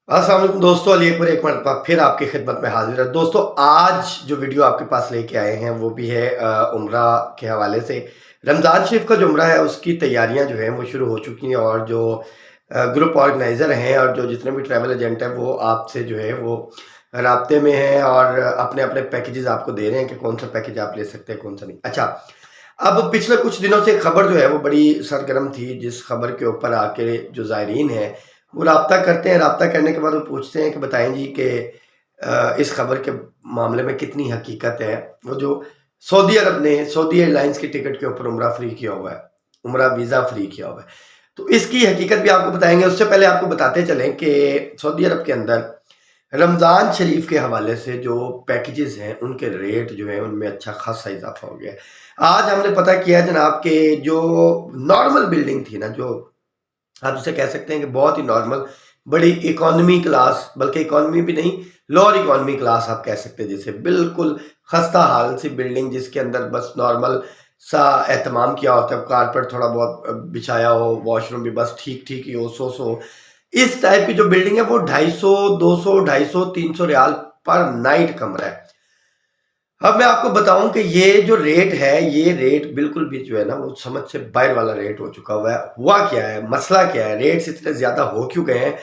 अस्सलाम वालेकुम दोस्तों, अली अकबर एक मरतबा फिर आपकी खिदमत में हाजिर है। दोस्तों, आज जो वीडियो आपके पास लेके आए हैं वो भी है उम्रा के हवाले से। रमज़ान शरीफ का जो उम्रा है उसकी तैयारियां जो हैं वो शुरू हो चुकी हैं, और जो ग्रुप ऑर्गेनाइज़र हैं और जो जितने भी ट्रैवल एजेंट हैं वो आपसे जो है वो राब्ते में हैं और अपने अपने पैकेजेस आपको दे रहे हैं कि कौन सा पैकेज आप ले सकते हैं, कौन सा नहीं। अच्छा, अब पिछले कुछ दिनों से खबर जो है वो बड़ी सरगर्म थी, जिस खबर के ऊपर आके जो ज़ायरीन हैं वो राब्ता करते हैं। राब्ता करने के बाद वो पूछते हैं कि बताएं जी कि इस खबर के मामले में कितनी हकीकत है। वो जो सऊदी अरब ने सऊदी एयरलाइंस की टिकट के ऊपर उम्रा फ्री किया हुआ है, उम्रा वीज़ा फ्री किया हुआ है, तो इसकी हकीकत भी आपको बताएंगे। उससे पहले आपको बताते चलें कि सऊदी अरब के अंदर रमज़ान शरीफ के हवाले से जो पैकेजेस हैं उनके रेट जो है उनमें अच्छा खासा इजाफा हो गया है। आज हमने पता किया जनाब के जो नॉर्मल बिल्डिंग थी ना, जो आप उसे कह सकते हैं कि बहुत ही नॉर्मल, बड़ी इकोनॉमी क्लास, बल्कि इकोनॉमी भी नहीं, लोअर इकोनॉमी क्लास आप कह सकते हैं, जैसे बिल्कुल खस्ता हाल सी बिल्डिंग जिसके अंदर बस नॉर्मल सा एहतमाम किया होता है, कारपेट थोड़ा बहुत बिछाया हो, वॉशरूम भी बस ठीक ठीक ही हो, सो इस टाइप की जो बिल्डिंग है वो 250, 200, 250, 300 रियाल पर नाइट कमरा है। अब मैं आपको बताऊं कि ये जो रेट है, ये रेट बिल्कुल भी जो है ना वो समझ से बाहर वाला रेट हो चुका हुआ है। हुआ क्या है, मसला क्या है, रेट्स इतने ज्यादा हो क्यों गए हैं,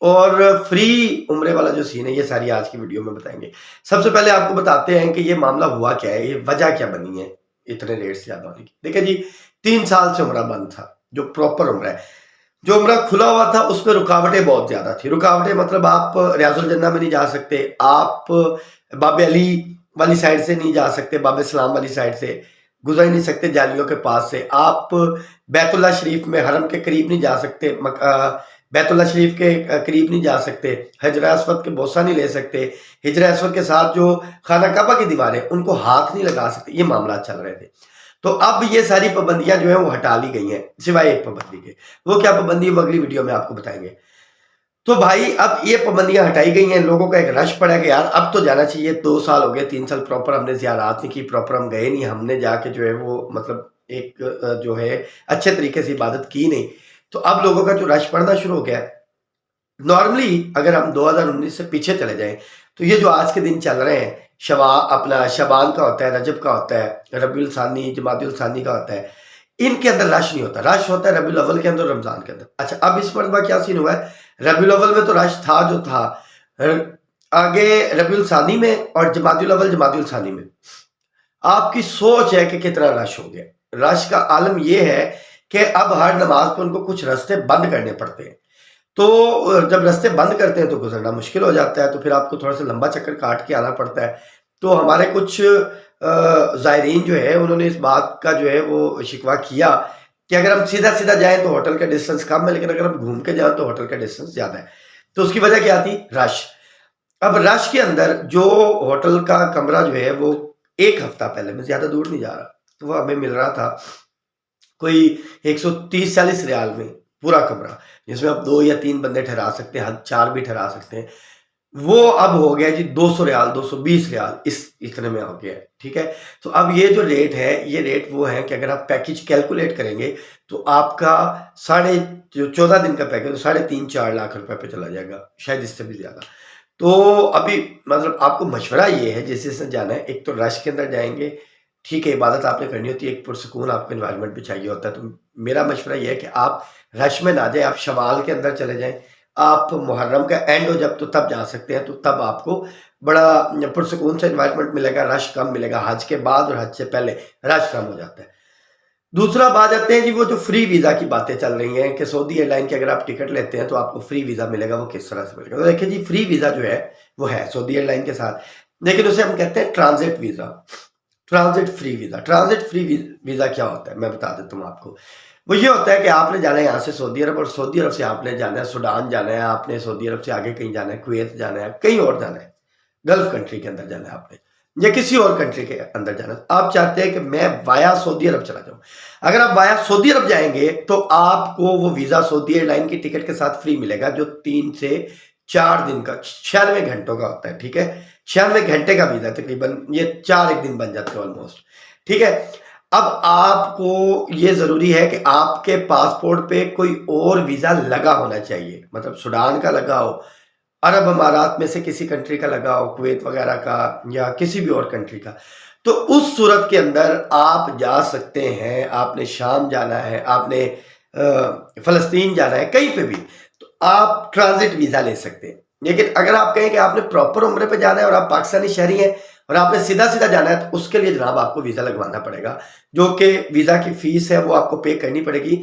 और फ्री उम्रे वाला जो सीन है ये सारी आज की वीडियो में बताएंगे। सबसे पहले आपको बताते हैं कि ये मामला हुआ क्या है, ये वजह क्या बनी है इतने रेट से ज्यादा होने की। देखिए जी, 3 साल से उम्रा बंद था, जो प्रॉपर उम्रा है। जो उम्रा खुला हुआ था उसमें रुकावटें बहुत ज्यादा थी। रुकावटें मतलब आप रियाजुल जन्ना में नहीं जा सकते, आप बाबे अली वाली साइड से नहीं जा सकते, बाबे सलाम वाली साइड से गुजर ही नहीं सकते, जालियों के पास से आप बैतुल्ला शरीफ में हरम के करीब नहीं जा सकते, बैतुल्ला शरीफ के करीब नहीं जा सकते, हजरा अस्वद के बोसा नहीं ले सकते, हिजरा अस्वद के साथ जो खाना काबा की दीवारें उनको हाथ नहीं लगा सकते। ये मामला चल रहे थे। तो अब ये सारी पाबंदियां जो है वो हटा ली गई हैं, सिवाय एक पाबंदी के। वो क्या पाबंदी है वो अगली वीडियो में आपको बताएंगे। तो भाई अब ये पाबंदियां हटाई गई हैं, लोगों का एक रश पड़ा कि यार अब तो जाना चाहिए। 2 साल हो गए, 3 साल प्रॉपर हमने ज़ियारत नहीं की, प्रॉपर हम गए नहीं, हमने जाके जो है वो मतलब एक जो है अच्छे तरीके से इबादत की नहीं। तो अब लोगों का जो रश पड़ना शुरू हो गया है। नॉर्मली अगर हम 2019 से पीछे चले जाएं तो ये जो आज के दिन चल रहे हैं, अपना शबान का होता है, रजब का होता है, रबीउल सानी, जमादिउल सानी का होता है, इनके अंदर रश नहीं होता। रश होता है रबीउल अव्वल के अंदर, रमजान के अंदर। अच्छा, अब इस मरतबा क्या सीन हुआ है, रबीउल अव्वल में तो रश था जो था, आगे रबीउल सानी में और जमादिउल अव्वल जमादिउल सानी में आपकी सोच है कि कितना रश हो गया। रश का आलम यह है कि अब हर नमाज पर उनको कुछ रास्ते बंद करने पड़ते हैं। तो जब रास्ते बंद करते हैं तो गुजरना मुश्किल हो जाता है, तो फिर आपको थोड़ा सा लंबा चक्कर काट के आना पड़ता है। तो हमारे कुछ ज़ायरीन जो है उन्होंने इस बात का जो है वो शिकवा किया कि अगर हम सीधा सीधा जाएं तो होटल का डिस्टेंस कम है, लेकिन अगर हम घूम के जाएं तो होटल का डिस्टेंस ज़्यादा है। तो उसकी वजह क्या थी, रश। अब रश के अंदर जो होटल का कमरा जो है वो एक हफ्ता पहले, मैं ज़्यादा दूर नहीं जा रहा, तो वो हमें मिल रहा था कोई 130-40 रियाल में पूरा कमरा, जिसमें आप 2 या 3 बंदे ठहरा सकते हैं, हद 4 भी ठहरा सकते हैं। वो अब हो गया जी 200 रियाल, 220 रियाल, इस इतने में हो गया है। ठीक है, तो अब ये जो रेट है, ये रेट वो है कि अगर आप पैकेज कैलकुलेट करेंगे तो आपका साढ़े जो 14 दिन का पैकेज तो 3.5-4 लाख रुपए पे चला जाएगा, शायद इससे भी ज्यादा। तो अभी मतलब आपको मशवरा ये है जिससे जाना है, एक तो रश के अंदर जाएंगे, ठीक है, इबादत आपने करनी होती है, एक पुरसकून आपको एनवायरनमेंट भी चाहिए होता है। तो मेरा मशवरा ये है कि आप रश में ना जाए, आप शवाल के अंदर चले जाएं, आप मुहर्रम का एंड हो जब तो तब जा सकते हैं, तो तब आपको बड़ा पुरसकून से एनवायरनमेंट मिलेगा, रश कम मिलेगा। हज के बाद और हज से पहले रश कम हो जाता है। दूसरा बात आते हैं जी, वो जो फ्री वीजा की बातें चल रही हैं कि सऊदी एयरलाइन की अगर आप टिकट लेते हैं तो आपको फ्री वीजा मिलेगा, वो किस तरह से मिलेगा। तो देखिए जी, फ्री वीजा जो है वो है सऊदी एयरलाइन के साथ, लेकिन उसे हम कहते हैं transit visa, transit free visa. Transit free visa क्या होता है मैं बता देता हूँ आपको। वो ये होता है कि आपने जाना है यहाँ से सऊदी अरब, और सऊदी अरब से आपने जाना है सूडान, जाना है आपने सऊदी अरब से आगे कहीं जाना है, कुवैत जाना है, कहीं और जाना है, गल्फ कंट्री के अंदर जाना है आपने, या किसी और कंट्री के अंदर जाना है। आप चाहते हैं कि मैं वाया सऊदी अरब चला जाऊं। अगर आप वाया सऊदी अरब जाएंगे तो आपको वो वीजा सऊदी एयरलाइन की टिकट के साथ फ्री मिलेगा, जो 3 से 4 दिन का, 96 घंटों का होता है। ठीक है, 96 घंटे का वीजा, तकरीबन ये 4 एक दिन बन जाते हैं ऑलमोस्ट। ठीक है, अब आपको ये जरूरी है कि आपके पासपोर्ट पे कोई और वीजा लगा होना चाहिए, मतलब सूडान का लगा हो, अरब अमारात में से किसी कंट्री का लगा हो, कुवैत वगैरह का या किसी भी और कंट्री का, तो उस सूरत के अंदर आप जा सकते हैं। आपने शाम जाना है, आपने फ़लस्तीन जाना है, कहीं पे भी, तो आप ट्रांजिट वीज़ा ले सकते हैं। लेकिन अगर आप कहें कि आपने प्रॉपर उम्रे पे जाना है और आप पाकिस्तानी शहरी हैं और आपने सीधा सीधा जाना है, तो उसके लिए जनाब आपको वीज़ा लगवाना पड़ेगा, जो कि वीज़ा की फ़ीस है वो आपको पे करनी पड़ेगी।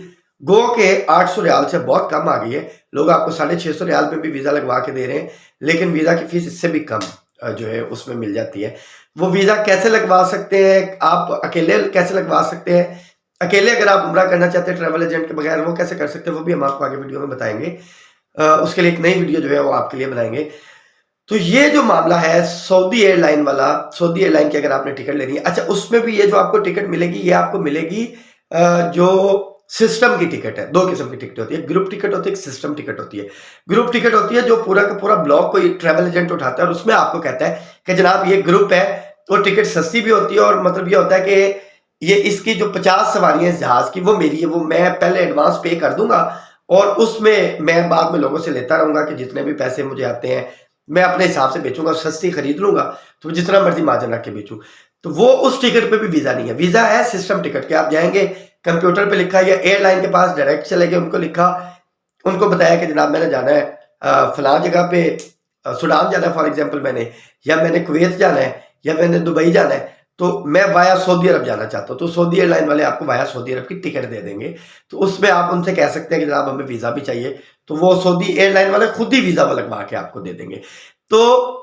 गो के 800 रियाल से बहुत कम आ गई है, लोग आपको 650 रियाल में भी वीज़ा लगवा के दे रहे हैं, लेकिन वीज़ा की फ़ीस इससे भी कम जो है उसमें मिल जाती है। वो वीज़ा कैसे लगवा सकते हैं, आप अकेले कैसे लगवा सकते हैं, अकेले अगर आप उम्रा करना चाहते हैं ट्रैवल एजेंट के बगैर, वो कैसे कर सकते हैं, वो भी हम आपको आगे वीडियो में बताएंगे। उसके लिए एक नई वीडियो जो है वो आपके लिए बनाएंगे। तो ये जो मामला है सऊदी एयरलाइन वाला, सऊदी एयरलाइन की अगर आपने टिकट लेनी है, अच्छा उसमें भी ये जो आपको टिकट मिलेगी, ये आपको मिलेगी जो सिस्टम की टिकट है। 2 किस्म की टिकट होती है, ग्रुप टिकट होती है, एक सिस्टम टिकट होती है। ग्रुप टिकट होती है जो पूरा का पूरा ब्लॉक कोई ट्रैवल एजेंट उठाता है और उसमें आपको कहता है कि जनाब ये ग्रुप है, तो टिकट सस्ती भी होती है और मतलब ये होता है कि ये इसकी जो 50 सवारियां इस जहाज की वो मेरी है, वो मैं पहले एडवांस पे कर दूंगा और उसमें मैं बाद में लोगों से लेता रहूंगा कि जितने भी पैसे मुझे आते हैं मैं अपने हिसाब से बेचूंगा, सस्ती खरीद लूंगा तो जितना मर्जी मार्जिन रख के बेचूं। तो वो उस टिकट पे भी वीजा नहीं है, वीजा है सिस्टम टिकट के। आप जाएंगे कंप्यूटर पे लिखा या एयरलाइन के पास डायरेक्ट चले गए, उनको लिखा, उनको बताया कि जनाब मैंने जाना है फलां जगह पे, सूडान जाना है फॉर एग्जांपल मैंने, या मैंने कुवैत जाना है, या मैंने दुबई जाना है, तो मैं वाया सऊदी अरब जाना चाहता हूँ, तो सऊदी एयरलाइन वाले आपको वाया सऊदी अरब की टिकट दे देंगे। तो उसमें आप उनसे कह सकते हैं कि जनाब हमें वीज़ा भी चाहिए, तो वो सऊदी एयरलाइन वाले खुद ही वीज़ा लगवा के आपको दे देंगे। तो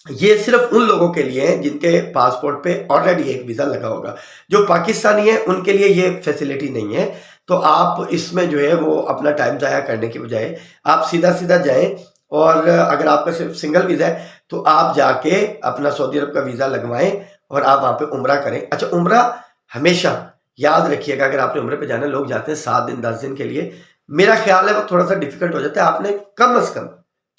ये सिर्फ उन लोगों के लिए है जिनके पासपोर्ट पे ऑलरेडी एक वीज़ा लगा होगा। जो पाकिस्तानी है उनके लिए ये फैसिलिटी नहीं है। तो आप इसमें जो है वो अपना टाइम ज़ाया करने की बजाय आप सीधा-सीधा जाएँ और अगर आपका सिर्फ सिंगल वीज़ा है तो आप जाके अपना सऊदी अरब का वीज़ा लगवाएँ और आप वहाँ पे उम्रा करें। अच्छा, उम्रा हमेशा याद रखिएगा, अगर आपने उम्रे पे जाना है, लोग जाते हैं 7 दिन 10 दिन के लिए, मेरा ख्याल है वो थोड़ा-सा डिफ़िकल्ट हो जाता है। आपने कम से कम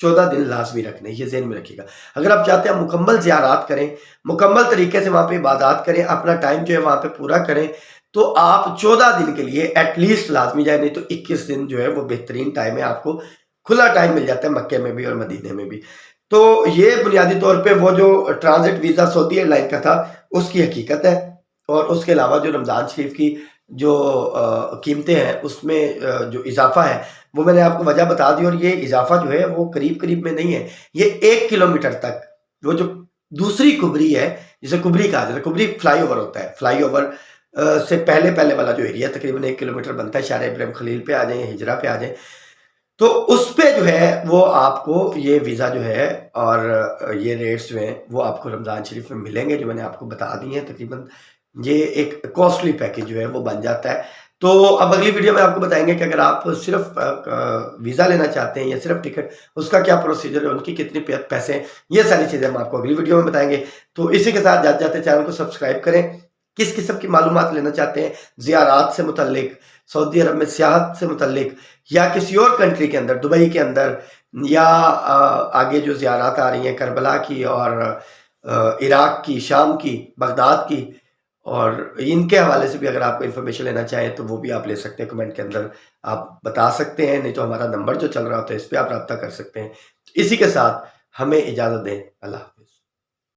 14 दिन लाज़मी रखने, ये ज़हन में रखिएगा। अगर आप चाहते हैं मुकम्मल ज़ियारात करें, मुकम्मल तरीके से वहाँ पे इबादत करें, अपना टाइम जो है वहाँ पे पूरा करें, तो आप 14 दिन के लिए एटलीस्ट लाज़मी जाए, नहीं तो 21 दिन जो है वो बेहतरीन टाइम है, आपको खुला टाइम मिल जाता है मक्के में भी और मदीने में भी। तो ये बुनियादी तौर पे वो जो ट्रांजिट वीज़ा सऊदी एयरलाइन का था उसकी हकीकत है। और उसके अलावा जो रमज़ान शरीफ की जो कीमतें हैं उसमें जो इजाफा है वो मैंने आपको वजह बता दी, और ये इजाफा जो है वो करीब करीब में नहीं है, ये 1 किलोमीटर तक, वो जो दूसरी कुबरी है जिसे कुबरी कहा जाता है, कुबरी फ्लाईओवर होता है, फ्लाईओवर से पहले पहले वाला जो एरिया तकरीबन 1 किलोमीटर बनता है, शारे इब्राहिम खलील पे आ जाए, हिजरा पे आ जाए, तो उस पे जो है वो आपको ये वीज़ा जो है और ये रेट्स जो हैं वो आपको रमज़ान शरीफ में मिलेंगे, जो मैंने आपको बता दी हैं तकरीबन। ये एक कॉस्टली पैकेज जो है वो बन जाता है। तो अब अगली वीडियो में आपको बताएंगे कि अगर आप सिर्फ वीज़ा लेना चाहते हैं या सिर्फ टिकट, उसका क्या प्रोसीजर है, उनकी कितने पैसे हैं, ये सारी चीज़ें हम आपको अगली वीडियो में बताएंगे। तो इसी के साथ जाते जाते चैनल को सब्सक्राइब करें। किस किस्म की मालूमात लेना चाहते हैं ज़ियारात से मुतल्लिक, सऊदी अरब में सियाहत से मुतल्लिक, या किसी और कंट्री के अंदर, दुबई के अंदर, या आगे जो ज़ियारात आ रही हैं करबला की और इराक की, शाम की, बगदाद की, और इनके हवाले से भी अगर आपको इन्फॉर्मेशन लेना चाहें तो वो भी आप ले सकते हैं। कमेंट के अंदर आप बता सकते हैं, नहीं तो हमारा नंबर जो चल रहा होता है इस पर आप रब्ता कर सकते हैं। इसी के साथ हमें इजाज़त दें। अल्लाह।